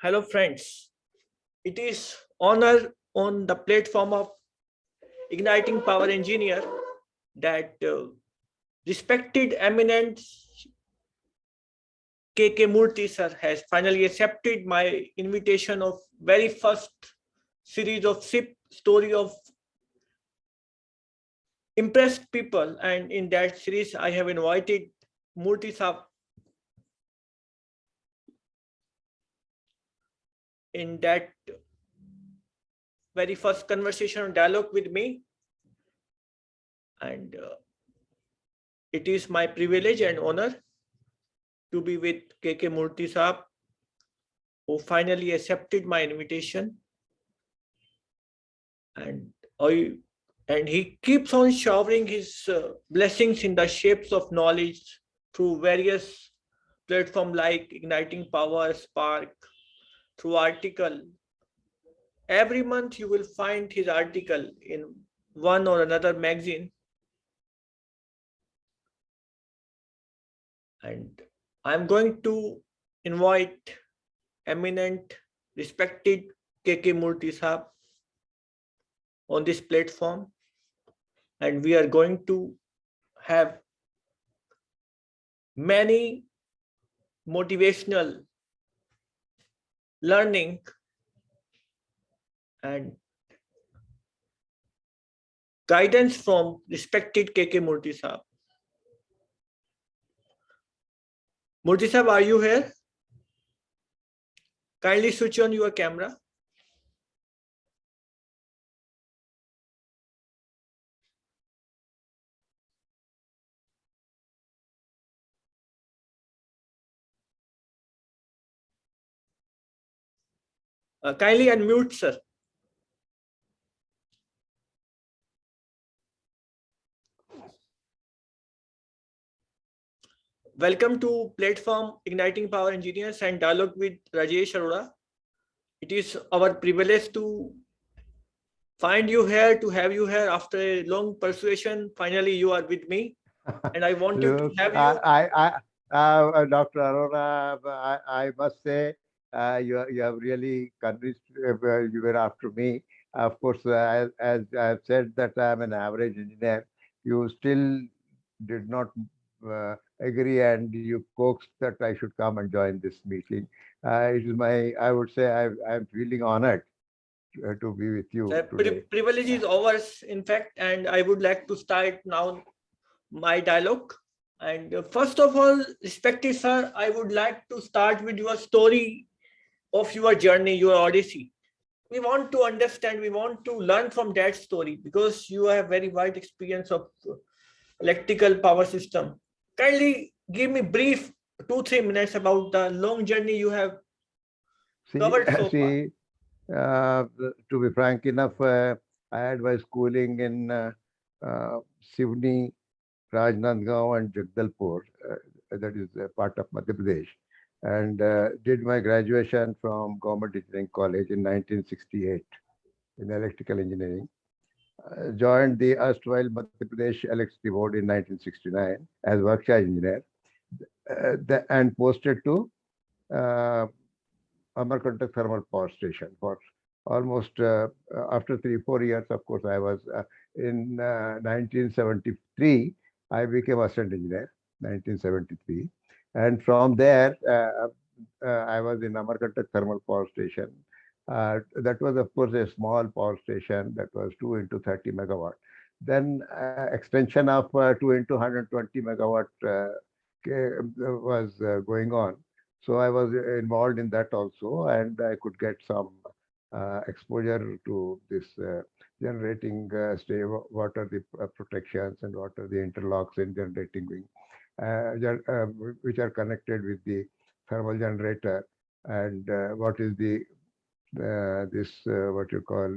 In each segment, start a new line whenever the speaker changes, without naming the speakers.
Hello friends, it is honor on the platform of Igniting Power Engineer that respected eminent KK Murty sir has finally accepted my invitation of very first series of SIP story of impressed people, and in that series I have invited Murty sir in that very first conversation or dialogue with me, and it is my privilege and honor to be with KK Murty Saab, who finally accepted my invitation. And I and he keeps on showering his blessings in the shapes of knowledge through various platforms like Igniting Power, Spark, through article. Every month you will find his article in one or another magazine. And I'm going to invite eminent, respected KK Murty Saab on this platform, and we are going to have many motivational learning and guidance from respected KK Murty Saab. Murty Saab, are you here? Kindly switch on your camera. Kindly unmute, sir. Welcome to platform Igniting Power Engineers and dialogue with Rajesh Arora. It is our privilege to find you here, to have you here after a long persuasion. Finally, you are with me, and I wanted to
Look,
have you.
Dr. Arora, I must say, you have really convinced. You were after me. Of course, as I have said that I am an average engineer, you still did not agree, and you coaxed that I should come and join this meeting. It is I would say, I am feeling honored to be with you
The
today.
privilege is ours, in fact, and I would like to start now my dialogue. And first of all, respected sir, I would like to start with your story of your journey, your odyssey. We want to understand, we want to learn from that story because you have very wide experience of electrical power system. Kindly give me brief 2-3 minutes about the long journey you have
See,
covered so far.
see, to be frank enough, I had my schooling in Sivni, Rajnandgaon, and Jagdalpur. That is part of Madhya Pradesh, and did my graduation from Government Engineering College in 1968 in electrical engineering. Joined the erstwhile Madhya Pradesh Electricity Board in 1969 as workshop engineer, and posted to uh, Amarkantak Thermal Power Station for almost after 3-4 years. Of course, I was in 1973. I became assistant engineer, 1973, and from there I was in Amarkantak Thermal Power Station. That was, of course, a small power station that was 2 into 30 megawatt. Then extension of 2 into 120 megawatt was going on. So I was involved in that also, and I could get some exposure to this generating what are the protections and what are the interlocks in generating wing, which are connected with the thermal generator, and what is the this what you call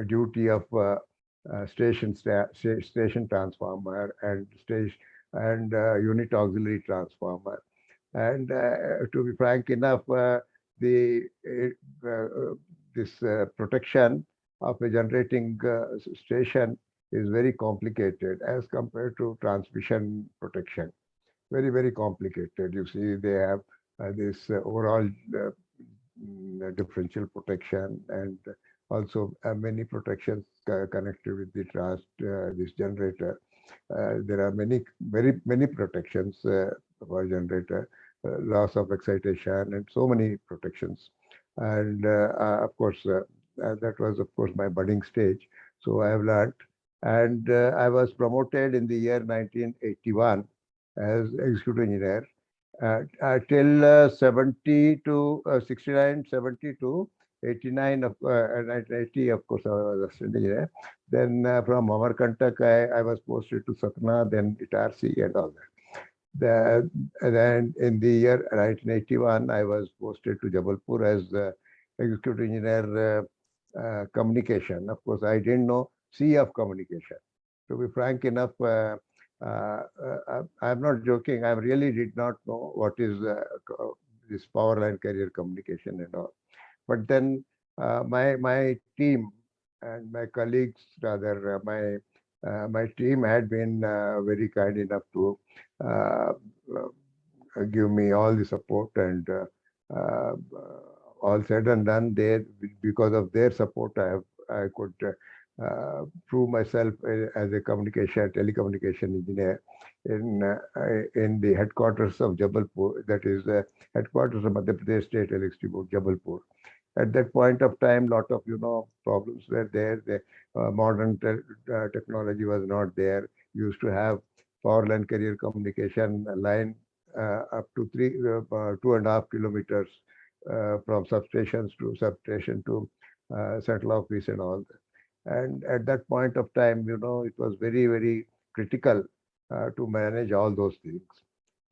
duty of station transformer and station and unit auxiliary transformer. And to be frank enough, the this protection of a generating station is very complicated as compared to transmission protection. Very, very complicated. You see, they have this overall differential protection, and also many protections connected with the this generator. There are very many protections for generator, loss of excitation, and so many protections. And of course, that was of course my budding stage. So I have learned, and I was promoted in the year 1981 as executive engineer till 70 to 69, 70 to 89 of and at 80, of course, I was assistant engineer. Then from Amarkantak, I was posted to Satna, then Itarsi and all that. Then in the year 1981, I was posted to Jabalpur as executive engineer communication. Of course, I didn't know C of communication. To be frank enough, I'm not joking. I really did not know what is this power line carrier communication and all. But then my team and my colleagues, rather my team had been very kind enough to uh, give me all the support, and uh, all said and done, they because of their support, I could prove myself as a telecommunication engineer in the headquarters of Jabalpur, that is headquarters of Madhya Pradesh State Electricity Board, Jabalpur. At that point of time, lot of problems were there. The modern technology was not there. We used to have power line carrier communication line up to 2.5 kilometers from substations to substation to central office and all that. And at that point of time, it was very, very critical to manage all those things.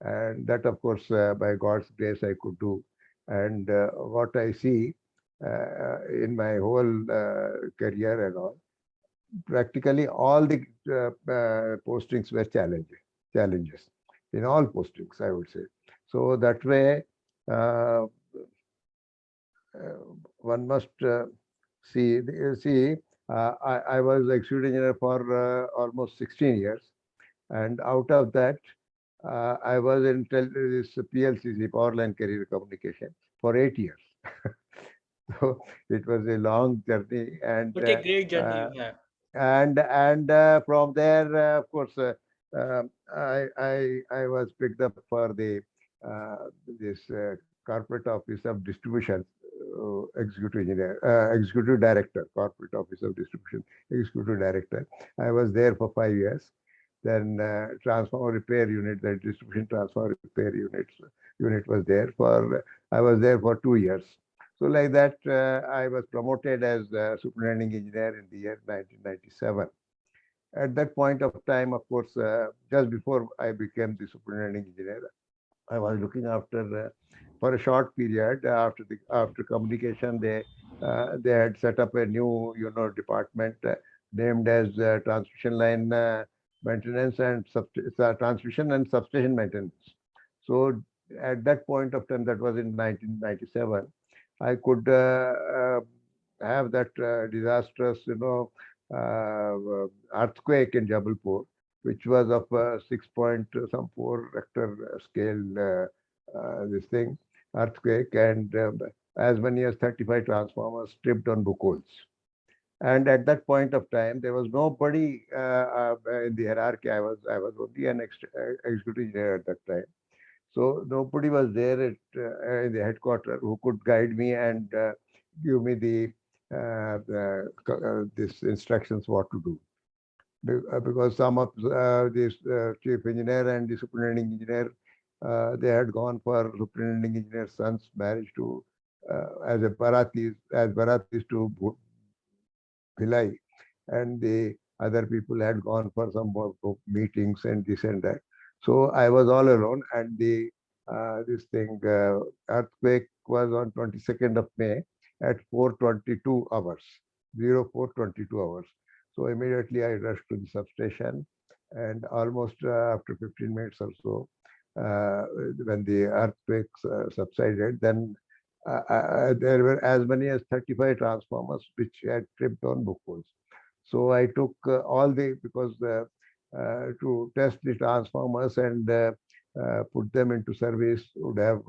And that, of course, by God's grace, I could do. And what I see in my whole career and all, practically all the postings were challenges in all postings, I would say. So that way, uh, one must see. I was executive engineer for almost 16 years, and out of that, I was in this PLCC, Power Line Carrier Communication, for 8 years. So it was a long journey,
What a great journey
uh,
you have.
and from there, of course, I was picked up for the uh, this corporate office of distribution, executive engineer, executive director, corporate office of distribution, executive director. I was there for 5 years. Then transformer repair unit, the distribution transformer repair unit was there for. I was there for 2 years. So like that, I was promoted as superintending engineer in the year 1997. At that point of time, of course, just before I became the superintending engineer, I was looking after for a short period after communication. They had set up a new department named as transmission line maintenance and transmission and substation maintenance. So at that point of time, that was in 1997, I could have that disastrous earthquake in Jabalpur, which was of 6 point some 4 Richter scale, this thing, earthquake, and as many as 35 transformers tripped on Bukols. And at that point of time, there was nobody in the hierarchy. I was only an executive engineer at that time. So nobody was there in the headquarters who could guide me and give me this instructions what to do. Because some of this chief engineer and the superintending engineer, they had gone for superintending engineer's son's marriage to as Baratis to Bhilai, and the other people had gone for some more meetings and this and that. So I was all alone, and the this thing earthquake was on 22nd of May at 4:22 hours, 04:22 hours. So immediately I rushed to the substation, and almost after 15 minutes or so, uh, when the earthquake subsided, then there were as many as 35 transformers which had tripped on book holes. So I took all the, because to test the transformers and put them into service would have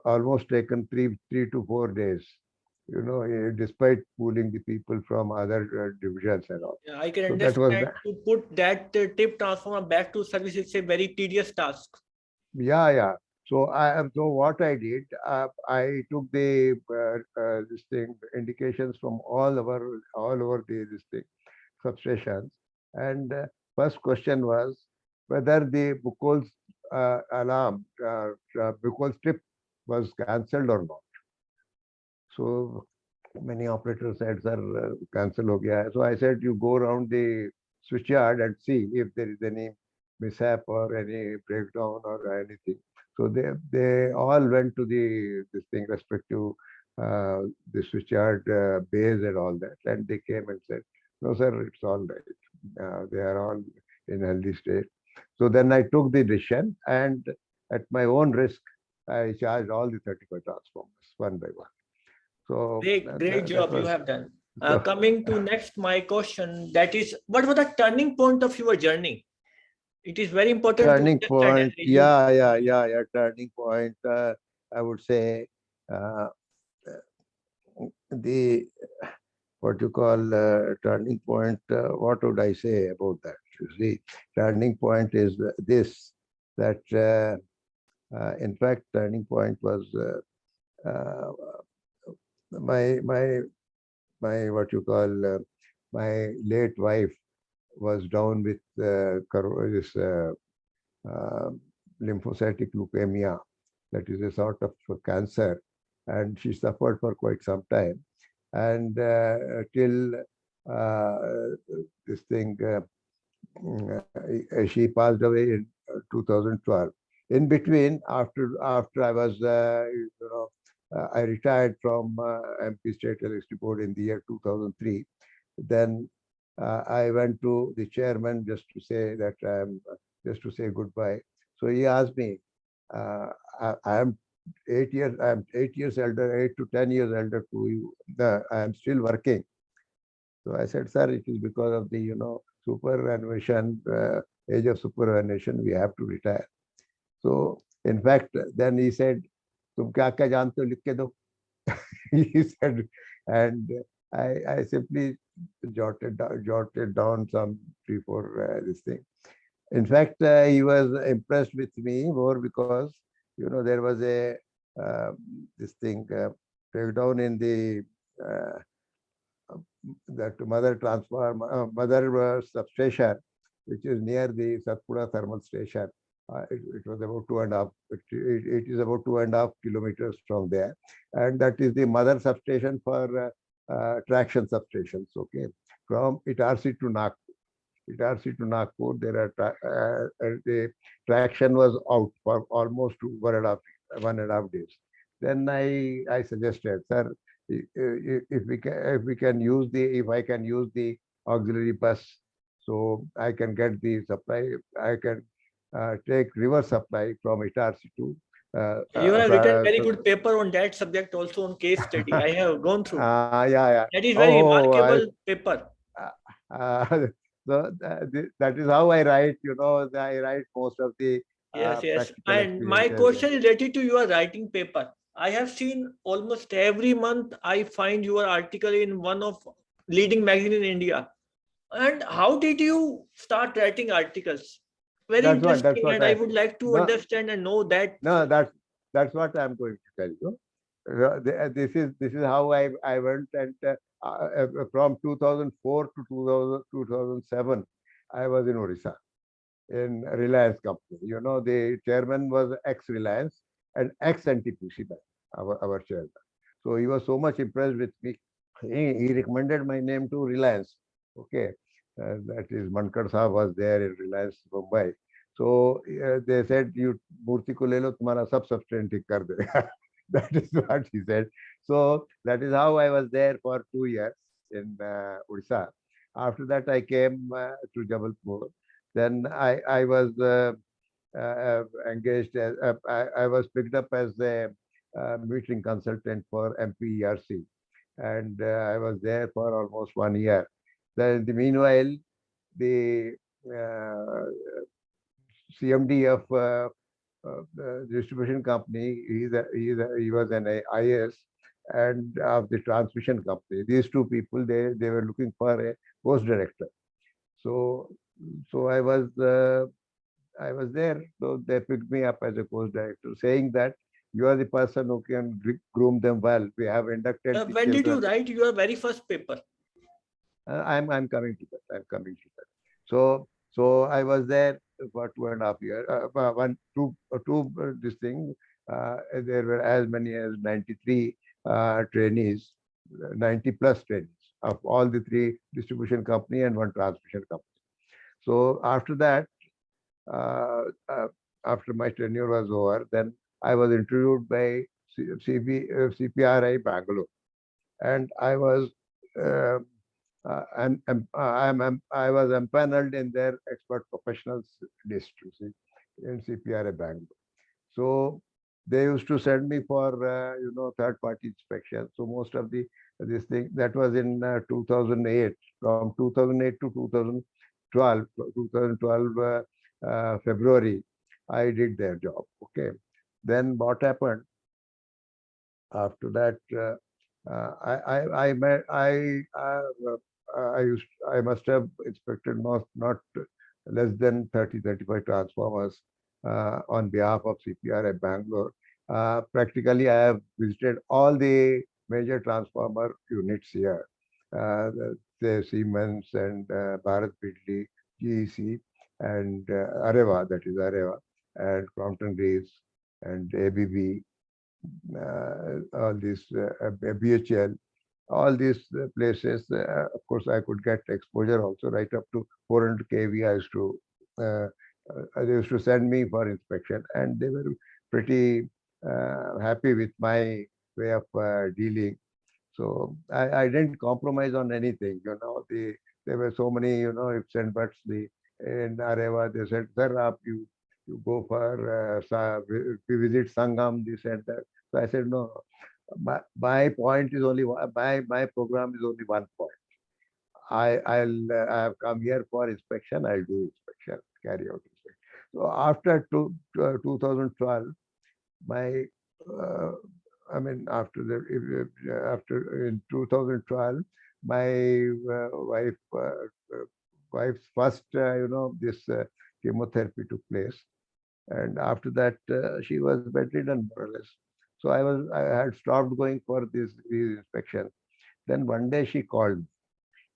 almost taken three to 4 days. Despite pooling the people from other divisions and all.
Yeah, I can
So that was
understand
the,
to put that tip transformer back to service is a very tedious task.
yeah. So what I did, I took the this thing indications from all over the this thing substations, and first question was whether the Bukol's Bukol's trip was cancelled or not. So many operators said, sir, cancel ho gaya hai. So I said, you go around the switchyard and see if there is any mishap or any breakdown or anything. So they all went to the this thing respective the switchyard base and all that, and they came and said, no, sir, it's all right. They are all in healthy state. So then I took the decision, and at my own risk, I charged all the 35 transformers one by one. So
Great
that
job you
was
have done.
so
Coming to next my question, that is, what was the turning point of your journey? It is very important to
turning
understand.
point.
You,
Yeah. Turning point. I would say uh, the what you call turning point. What would I say about that? You see, turning point is this that in fact turning point was my what you call my late wife was down with this uh, lymphocytic leukemia, that is a sort of cancer, and she suffered for quite some time. And till uh, this thing, she passed away in 2012. In between, after I was, I retired from MP State Electricity Board in the year 2003. Then I went to the chairman just to say that just to say goodbye. So he asked me, I am 8 years, I am 8 years elder, 8 to 10 years elder to you. I am still working. So I said, sir, it is because of the superannuation, age of superannuation, we have to retire. So in fact, then he said, "तुम क्या जानते हो लिख के दो." He said, and I simply jotted down some 3 4 this thing. In fact, he was impressed with me more because there was a this thing breakdown in the uh, that mother substation, which is near the Satpura thermal station. It was about 2.5. It is about 2.5 kilometers from there, and that is the mother substation for traction substations. Okay, from Itarsi to Nagpur. Itarsi to Nagpur, there are the traction was out for almost 1.5 days. Then I suggested, sir, if I can use the auxiliary bus, so I can get the supply. I can take river supply from Itarsi to.
you have written very good paper on that subject also on case study. I have gone through.
Yeah.
That is very
Oh,
remarkable paper.
uh, so that is how I write. I write most of the
Yes.
practical
And my
experiences.
question is related to your writing paper. I have seen almost every month I find your article in one of leading magazine in India. And how did you start writing articles? Very
That's
interesting,
what
and I
I
would like to
no
understand and know that.
no that's what I'm going to tell you. This is how I went, and from 2004 to 2007 I was in Orissa in Reliance company. The chairman was ex-Reliance and ex-NTPC Bank, our chairman. So he was so much impressed with me. He recommended my name to Reliance. Okay, that is Mankar Saab was there in Reliance Mumbai. So they said, you Murty ko le lo, tumhara sab substance ठीक कर देगा. That is what he said. So that is how I was there for 2 years in Odisha. After that, I came to Jabalpur. Then I was engaged as I was picked up as a metering consultant for MPERC, and I was there for almost 1 year. Then in the meanwhile, the CMD of the distribution company. He was an IS and of the transmission company. These two people, they were looking for a post director. So I was there. So they picked me up as a post director, saying that you are the person who can groom them well. We have inducted the
When did you
children.
write your very first paper?
I'm coming to that. I'm coming to that. So I was there for 2.5 years. This thing. There were as many as 93 trainees, 90 plus trainees of all the three distribution company and one transmission company. So after that, uh, uh, after my tenure was over, then I was interviewed by CPRI Bangalore, and I was uh, I was empaneled in their expert professionals list, you see, in CPRA Bangalore. So they used to send me for third party inspection. So most of this thing that was in 2008, from 2008 to 2012 February, I did their job. Okay, then what happened after that? I used I must have inspected not less than 35 transformers on behalf of CPR at Bangalore. Practically, I have visited all the major transformer units here, the Siemens and Bharat Bidli, GEC, and Areva, that is Areva, and Crompton Reeves, and ABB, all these BHL, all these places. Of course, I could get exposure also right up to 400 kV. They used to send me for inspection, and they were pretty happy with my way of dealing. So I didn't compromise on anything. There were so many ifs and buts. In Areva, they said, "Sir, you go for we visit Sangam, this and that." So I said, "No, my point is only my program is only one point. I have come here for inspection. I'll do inspection, carry out inspection." So after 2012, my uh, I mean after in 2012, my wife's first this chemotherapy took place, and after that she was bedridden more or less. So I had stopped going for these inspections. Then one day she called me.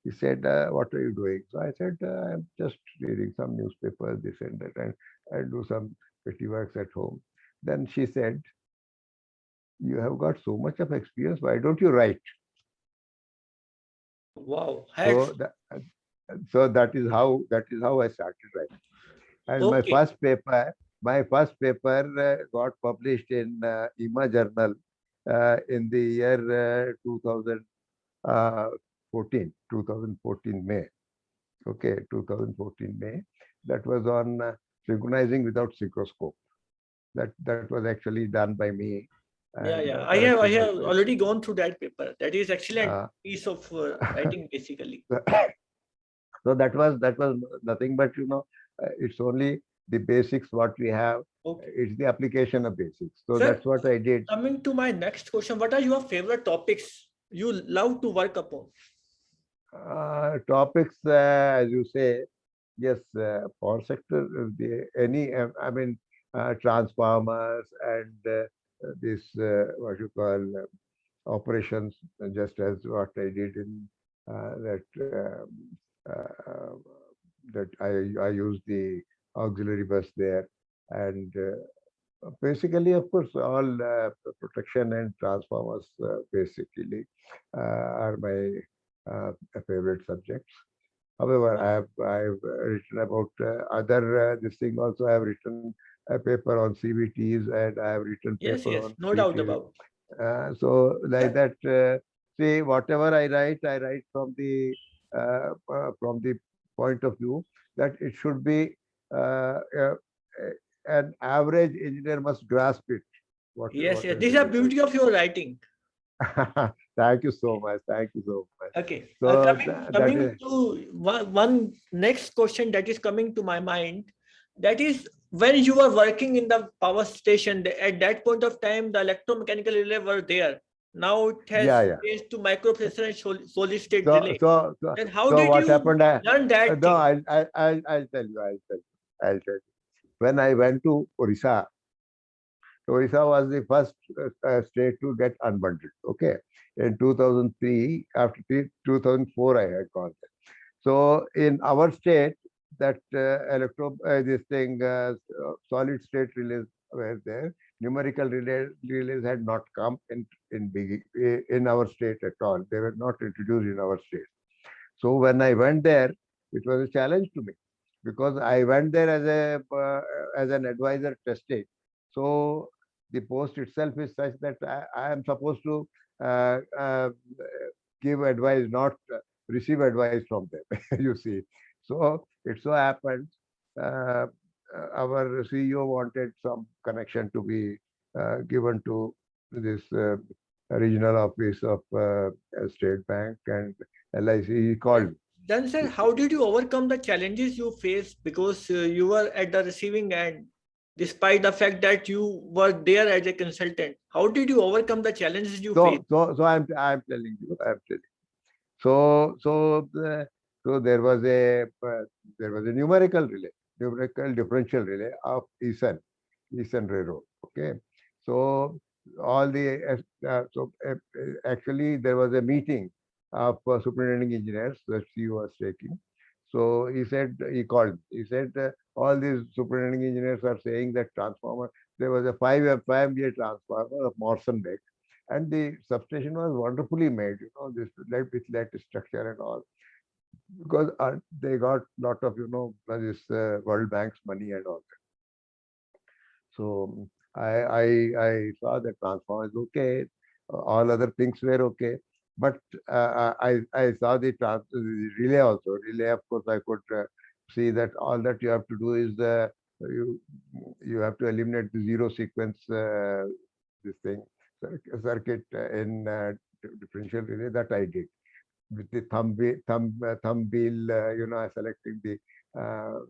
He said, "What are you doing?" So I said, "I'm just reading some newspapers, this and that, and I do some petty works at home." Then she said, "You have got so much of experience. Why don't you write?"
Wow, hats.
So that is how I started writing. And
Okay.
my first paper got published in IMA Journal in the year 2014 May. Okay, 2014 May. That was on synchronizing without synchroscope. That was actually done by me
Yeah,
and
yeah. I
corrected by
have already gone through that paper. That is excellent
uh,
piece of writing, basically.
so that was nothing but it's only the basics what we have.
Okay.
It's the application of basics. So
Sir,
that's what I did.
coming to my next question, what are your favorite topics you love to work upon?
Topics, as you say, yes, power sector, I mean, transformers and this, what you call, operations, just as what I did in that that I used the auxiliary bus there, and basically, of course, all protection and transformers basically are my favorite subjects. However, I've written about other this thing also. I have written a paper on CVTs and I have written
Yes,
paper
yes,
on
no
free
doubt
clearing.
about.
So like
Sir,
that, see, whatever I write from the point of view that it should be uh, uh, an average engineer must grasp it.
yes,
What
yes.
is
This is
the
the
difference?
beauty of your writing.
Thank you so much. Thank you so much.
Okay.
So that
Coming
is
to one next question that is coming to my mind, that is, when you were working in the power station, at that point of time, the electromechanical relay were there. Now it
Yeah,
has
yeah.
changed to microprocessor and solid state
So,
relay.
so, so,
Then how
so
did
what
you
happened?
learn that
No,
thing?
I'll tell you. I'll tell you. When I went to Orissa, Orissa was the first state to get unbundled. Okay, in 2003, after 2004, I had gone there. So in our state, that this thing solid state relays were there. Numerical relays had not come in our state at all. They were not introduced in our state. So when I went there, it was a challenge to me because I went there as an advisor testing. So the post itself is such that I am supposed to uh, uh, give advice, not receive advice from them. You see. So it so happened uh, our CEO wanted some connection to be given to this regional office of State Bank and LIC. He called me.
Then, sir, how did you overcome the challenges you faced? Because you were at the receiving end, despite the fact that you were there as a consultant. How did you overcome the challenges you faced?
So I'm telling you, I'm telling. So so so there was a numerical differential relay of Eastern Railroad. Okay, so all the actually there was a meeting of superintending engineers that he was taking. So he called. He said all these superintending engineers are saying that transformer. There was a 5 MVA transformer of Morrison Beck, and the substation was wonderfully made. This with lattice structure and all, because they got lot of this World Bank's money and all. So I saw the transformer is okay. All other things were okay. But I saw the relay also. Relay, of course, I could see that all that you have to do is you you have to eliminate the zero sequence this thing circuit in differential relay. That I did with the thumb wheel. Selecting the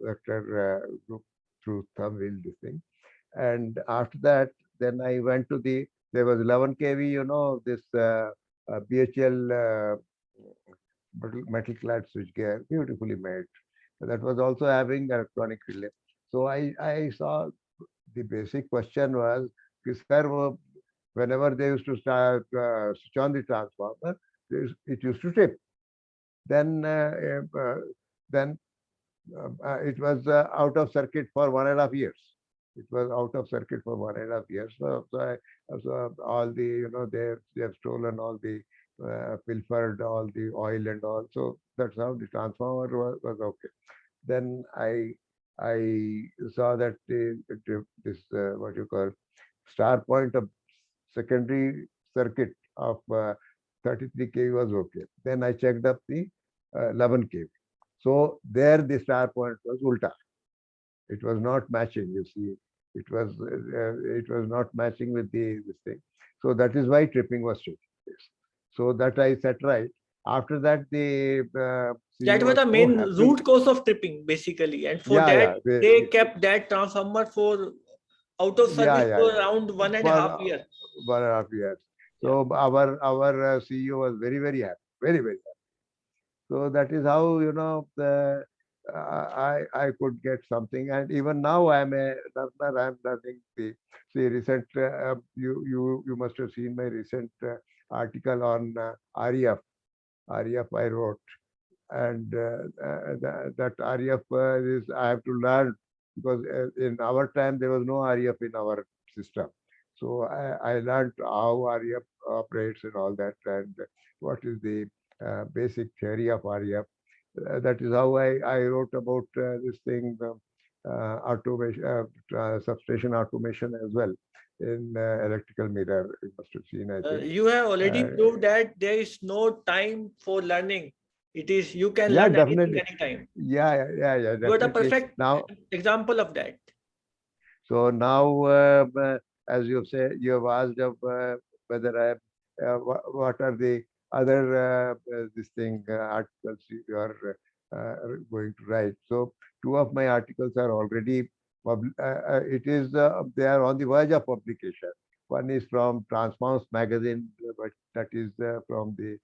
vector group through thumb wheel this thing. And after that, then I went to there was 11 kV, this BHL metal clad switchgear, beautifully made. That was also having electronic relay. So I saw the basic question was, sir, whenever they used to start switch on the transformer, it used to trip. Then then it was out of circuit for 1.5 years. It was out of circuit for 1.5 years. So all the they have stolen all the pilfered all the oil and all. So that's how the transformer was okay. Then I saw that this what you call star point of secondary circuit of 33 kV was okay. Then I checked up the 11 kV. So there the star point was ulta. It was not matching. You see, it was not matching with this thing. So that is why tripping was taking place. So that I set right. After that, the
That
CEO
was
was
the
so
main
happy.
root cause of tripping, basically. And for
Yeah,
that,
yeah,
they kept that transformer for out of
yeah,
service
yeah,
for
yeah.
around one and a
For
half year.
1.5 years.
Yeah.
So our CEO was very happy, very happy. So that is how I could get something, and even now I'm a learner. I'm learning the recent. You must have seen my recent article on REF. REF I wrote, and that REF is I have to learn because in our time there was no REF in our system. So I learned how REF operates and all that, and what is the basic theory of REF. That is how I wrote about this thing, automation, substation automation as well in electrical mirror. You must have seen, I think.
You have already
Uh,
proved that there is no time for learning. It is you can
yeah,
learn anything
definitely.
anytime.
Yeah,
You are the
definitely.
perfect
Now,
example of that.
so now, as you have said, you have asked of whether what are the other this thing articles you are going to write. So two of my articles are already it is they are on the verge of publication. One is from Transforms magazine, but that is from the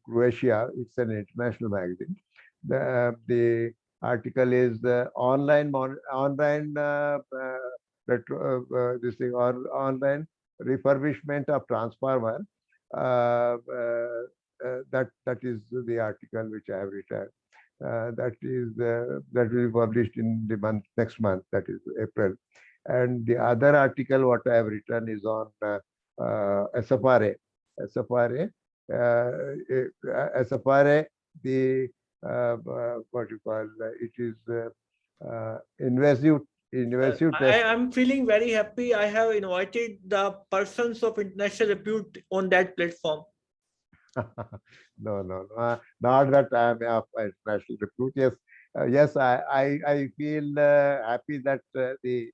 Croatia. It's an international magazine. The article is online this thing or online refurbishment of transformer. That is the article which I have written. That will be published in the next month, that is April. And the other article what I have written is on SFRA. SFRA, SFRA, the what you call it is invasive
I
test.
am feeling very happy. I have invited the persons of international repute on that platform.
No, no, no, not that I am of international repute. Yes, yes, I feel happy that the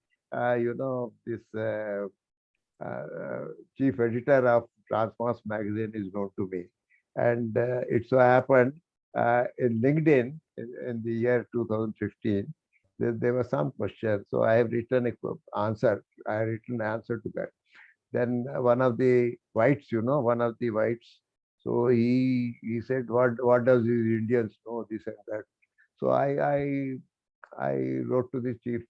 this chief editor of Transforms magazine is known to me, and it so happened in LinkedIn in the year 2015 there was some question, so I have written a answer. I have written answer to that. Then one of the whites, one of the whites, so he said, what does these Indians know, this and that. So I wrote to the chief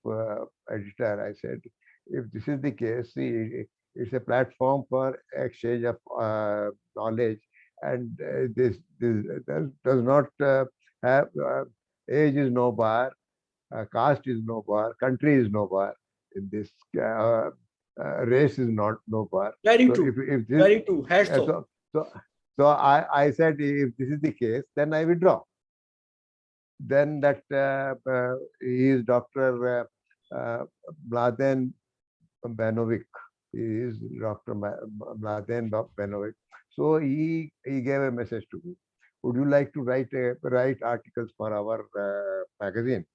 editor. I said, if this is the case, see, it's a platform for exchange of knowledge, and this does not have age is no bar, caste is no bar, country is no bar. In this race is not no bar.
Very
So
true.
if this
Very true. Hats off.
so so I said, if this is the case, then I withdraw. Then that he is Dr. Mladen Banovic. He is Dr. Mladen Banovic. So he gave a message to me. Would you like to write articles for our magazine?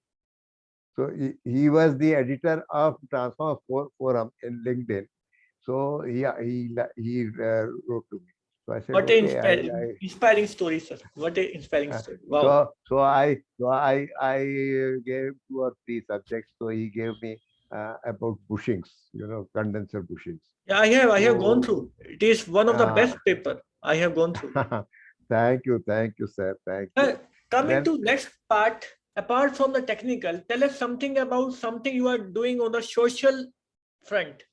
So he was the editor of Transform Forum in LinkedIn. So he wrote to me. So I said,
What an
okay,
inspiring story, sir. What an inspiring story. Wow.
So I gave 2 or 3 subjects. So he gave me about bushings, condenser bushings.
Yeah, I have gone
So
through. It is one of the best paper I have gone through.
thank you, sir. Thank you.
Coming
Then
to next part, apart from the technical, tell us something about something you are doing on the social front.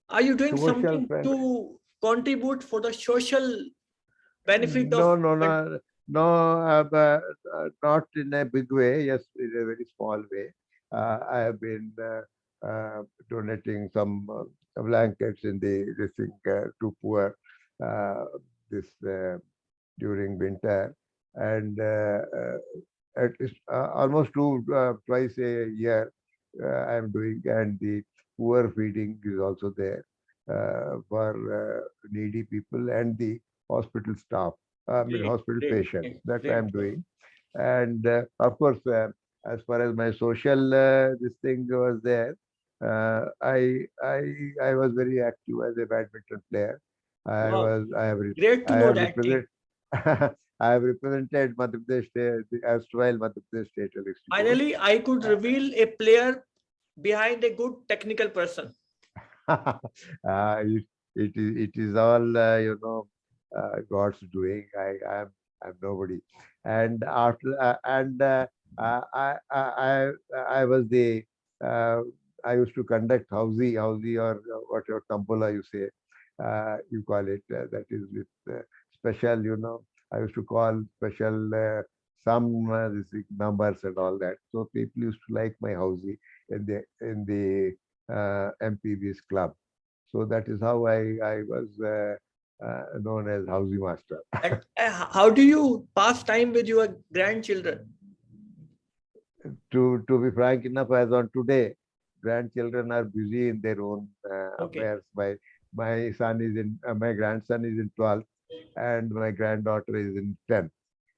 Are you doing
social
something
friend.
to contribute for the social benefit of?
No, not in a big way. Yes, in a very small way. I have been donating some blankets in this thing to poor this during winter, and at least almost twice a year I am doing, and the poor feeding is also there for needy people and the hospital staff,
Great,
hospital
great,
patients,
great,
that I
great,
am
great.
doing. And of course, as far as my social this thing was there, I was very active as a badminton player.
Wow, great
I
to know
have
that thing.
represented I have represented Madhya Pradesh State, the erstwhile Madhya Pradesh State Electric Board.
Finally, I could reveal a player behind a good technical person.
It is all God's doing. I'm nobody. And after I was the I used to conduct housey or whatever tambola you say, you call it. That is with special. I used to call special some these numbers and all that. So people used to like my housey in the MPB's club. So that is how I was known as housey master.
And how do you pass time with your grandchildren?
To be frank enough, as on today, grandchildren are busy in their own
Okay.
affairs. My grandson is in 12th, and my granddaughter is in 10th.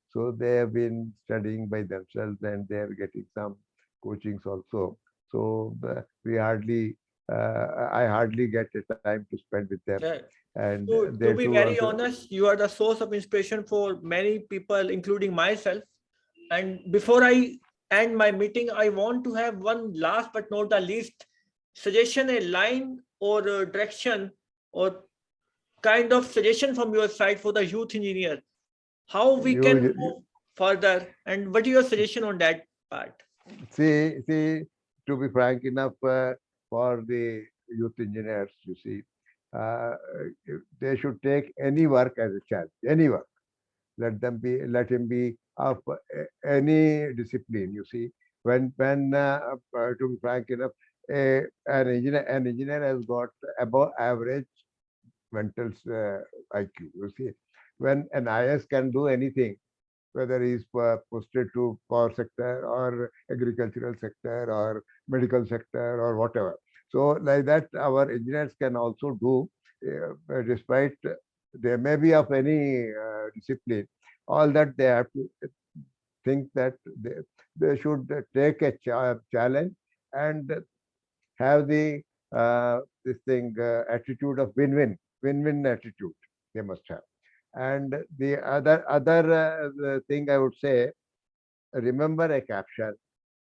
So they have been studying by themselves, and they are getting some coachings also. So I hardly get a time to spend with them.
Yeah.
And
To
they
be
too
very
also.
honest, you are the source of inspiration for many people, including myself. And before I end my meeting, I want to have one last but not the least suggestion, a line or a direction or kind of suggestion from your side for the youth engineer, how we can
You
move further, and what is your suggestion on that part?
see, to be frank enough, for the youth engineers, you see, uh, they should take any work as a challenge, any work. Let him be of any discipline, you see. To be frank enough, an engineer has got above average mental IQ, you see. When an IS can do anything, whether he's posted to power sector or agricultural sector or medical sector or whatever. So like that, our engineers can also do, despite they may be of any discipline, all that they have to think that they should take a challenge and have the this thing attitude of win-win attitude they must have. And the other thing I would say, remember a caption.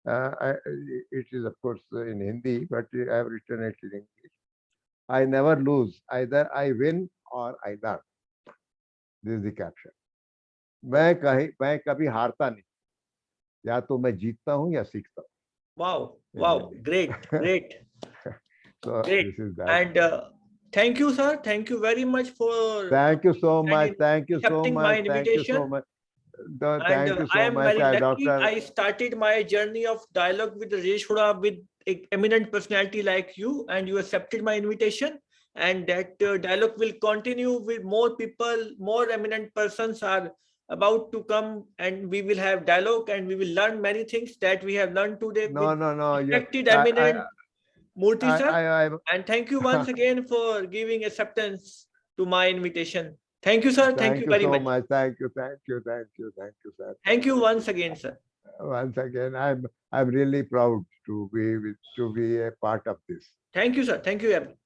It is of course in Hindi, but I have written it in English. I never lose. Either I win or I learn. This is the caption. मैं कभी हारता नहीं, या तो मैं जीतता हूँ या सीखता हूँ.
Wow,
In
wow,
Hindi.
great.
So
Great.
this is that.
And thank you, sir. Thank you very much for
Thank you so much.
and
Thank you so
accepting my
much. Thank you so
invitation.
much.
And
Thank you
I
so
am
much,
very lucky.
Doctor.
I started my journey of dialogue with Rajesh Arora with an eminent personality like you, and you accepted my invitation. And that dialogue will continue with more people, more eminent persons are about to come, and we will have dialogue and we will learn many things that we have learned today with
No.
respected eminent Murty sir.
I,
And thank you once again for giving acceptance to my invitation. Thank you, sir. Thank you very
so
much.
much. Thank you, sir.
Thank you once again, sir.
Once again, I'm really proud to be a part of this.
Thank you, sir. Thank you, everyone.